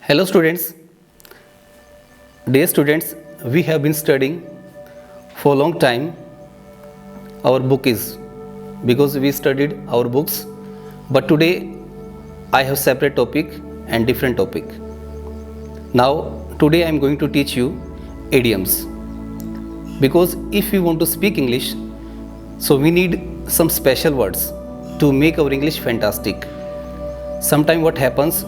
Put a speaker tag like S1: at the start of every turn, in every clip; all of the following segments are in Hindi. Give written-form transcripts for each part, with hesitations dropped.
S1: Hello students. Dear students, we have been studying for a long time our book is because we studied our books, but today I have separate topic and different topic. Now today I am going to teach you idioms, because if we want to speak English, so we need some special words to make our English fantastic. Sometimes what happens,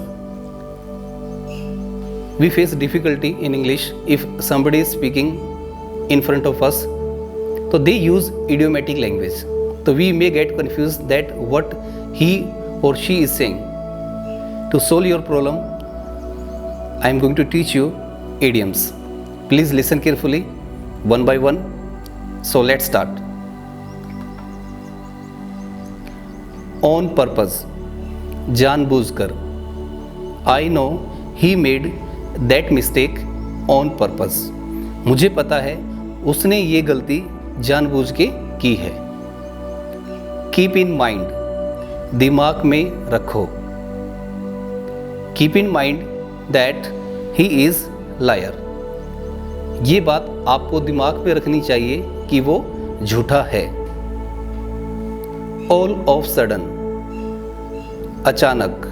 S1: we face difficulty in English if somebody is speaking in front of us, so they use idiomatic language, so we may get confused that what he or she is saying. To solve your problem, I am going to teach you idioms. Please listen carefully one by one. So let's start. On purpose, जानबूझकर. I know he made that mistake on purpose. मुझे पता है उसने ये गलती जानबूझ के की है. Keep in mind, दिमाग में रखो. Keep in mind that he is liar. ये बात आपको दिमाग में रखनी चाहिए कि वो झूठा है. All of sudden, अचानक.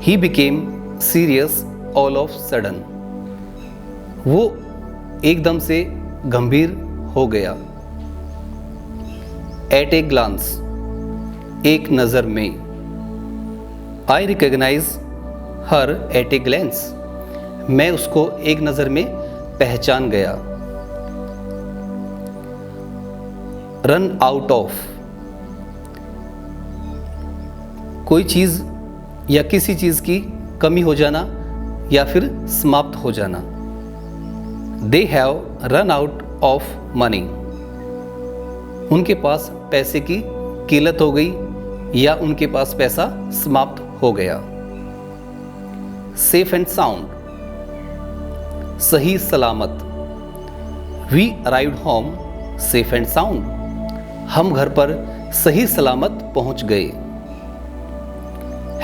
S1: He became serious all of sudden. वो एकदम से गंभीर हो गया. At a glance, एक नज़र में. I recognize her at a glance. मैं उसको एक नज़र में पहचान गया. Run out of, कोई चीज़ या किसी चीज़ की कमी हो जाना या फिर समाप्त हो जाना. They have run out of money. उनके पास पैसे की किल्लत हो गई या उनके पास पैसा समाप्त हो गया. Safe and sound, सही सलामत. We arrived home safe and sound. हम घर पर सही सलामत पहुंच गए.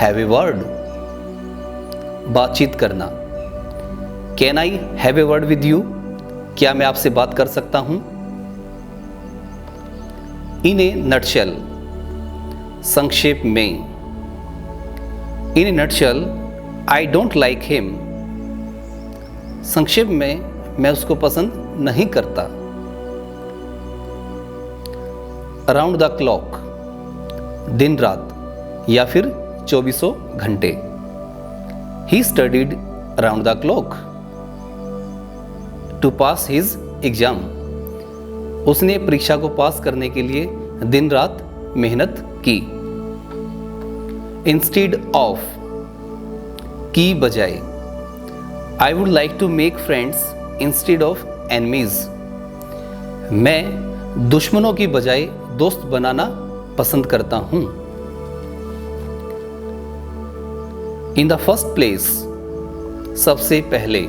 S1: Have a word, बातचीत करना. Can I have a word with you? क्या मैं आपसे बात कर सकता हूं? In a nutshell, संक्षेप में. In a nutshell, I don't like him. संक्षेप में मैं उसको पसंद नहीं करता. Around the clock, दिन रात या फिर 24 घंटे. He studied around the clock to pass his exam. उसने परीक्षा को पास करने के लिए दिन रात मेहनत की. Instead of, की बजाय. I would like to make friends instead of enemies. मैं दुश्मनों की बजाय दोस्त बनाना पसंद करता हूँ. In the first place, सबसे पहले.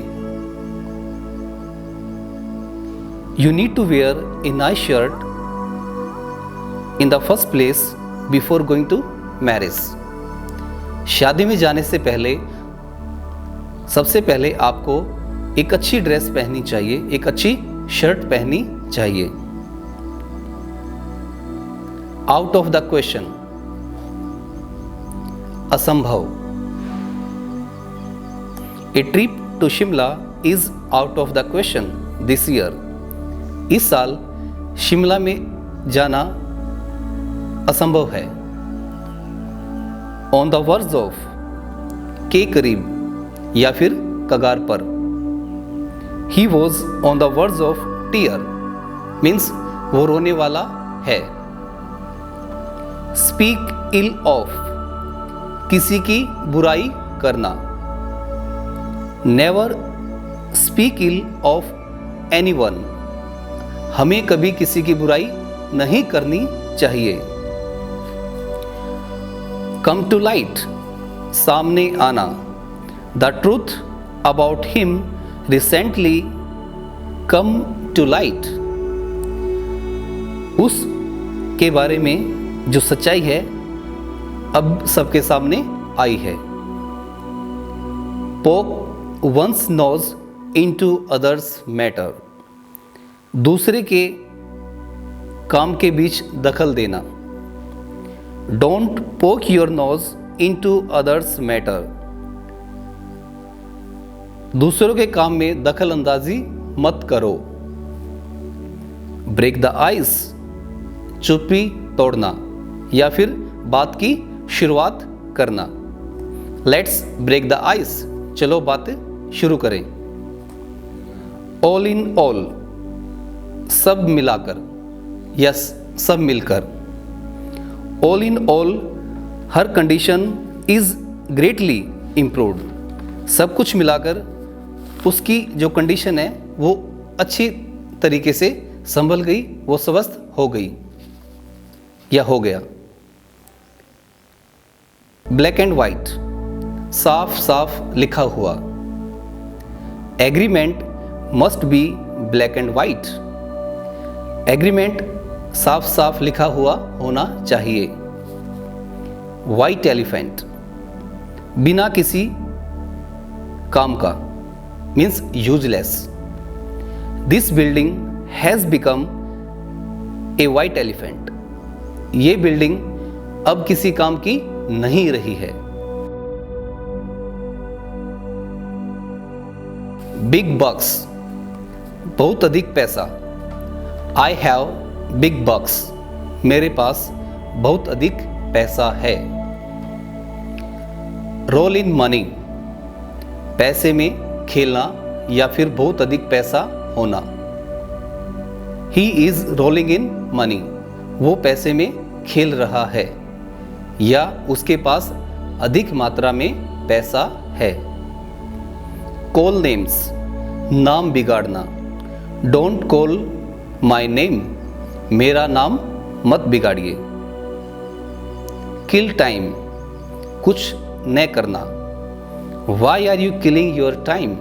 S1: You need to wear a nice shirt in the first place before going to marriage. शादी में जाने से पहले सबसे पहले आपको एक अच्छी ड्रेस पहननी चाहिए, एक अच्छी शर्ट पहननी चाहिए. Out of the question, असंभव. A trip to Shimla is out of the question this year. इस साल शिमला में जाना असंभव है. On the verge of, के करीब या फिर कगार पर. He was on the verge of tear, means वो रोने वाला है. Speak ill of, किसी की बुराई करना. Never speak ill of anyone. हमें कभी किसी की बुराई नहीं करनी चाहिए. Come to light, सामने आना. The truth about him recently come to light. उस के बारे में जो सच्चाई है अब सबके सामने आई है। पोक once knows into others matter, दूसरे के काम के बीच दखल देना। डोंट पोक your nose into others matter, दूसरों के काम में दखल अंदाजी मत करो। ब्रेक द आइस, चुप्पी तोड़ना या फिर बात की शुरुआत करना। लेट्स ब्रेक द आइस, चलो बात शुरू करें। ऑल इन ऑल, सब मिलाकर, यस सब मिलकर। All in all, her condition is greatly improved, सब कुछ मिलाकर उसकी जो कंडीशन है वो अच्छी तरीके से संभल गई, वो स्वस्थ हो गई या हो गया। ब्लैक एंड वाइट, साफ साफ लिखा हुआ। Agreement must be black and white, agreement साफ साफ लिखा हुआ होना चाहिए। वाइट एलिफेंट, बिना किसी काम का, means useless. This building has become a white elephant, ये बिल्डिंग अब किसी काम की नहीं रही है। बिग बक्स, बहुत अधिक पैसा। आई हैव बिग बक्स, मेरे पास बहुत अधिक पैसा है। रोल इन मनी, पैसे में खेलना या फिर बहुत अधिक पैसा होना। He is rolling in money, वो पैसे में खेल रहा है या उसके पास अधिक मात्रा में पैसा है। कॉल नेम्स, नाम बिगाड़ना। डोंट कॉल माई नेम, मेरा नाम मत बिगाड़िए। किल टाइम, कुछ न करना। Why are you killing your time,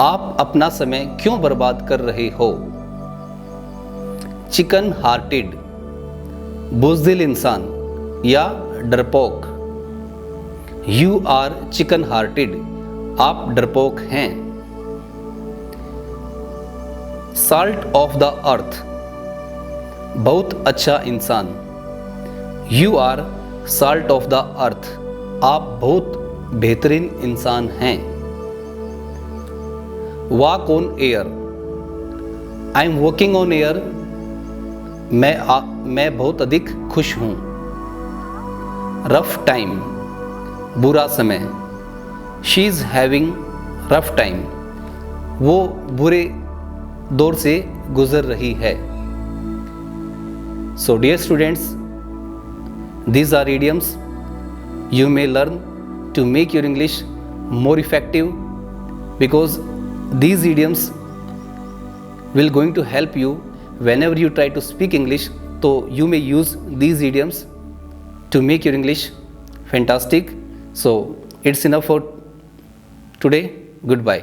S1: आप अपना समय क्यों बर्बाद कर रहे हो। चिकन हार्टेड, बुज़दिल इंसान या डरपोक। यू आर चिकन हार्टेड, आप डरपोक हैं। साल्ट ऑफ द अर्थ, बहुत अच्छा इंसान। You are salt of the earth, आप बहुत बेहतरीन इंसान हैं। Walk on air, I am walking on air, मैं बहुत अधिक खुश हूं। रफ टाइम, बुरा समय। She is having rough time, वो बुरे दौर से गुजर रही है। So dear students, these are idioms you may learn to make your English more effective, because these idioms will going to help you whenever you try to speak English. So you may use these idioms to make your English fantastic. So it's enough for today. Goodbye.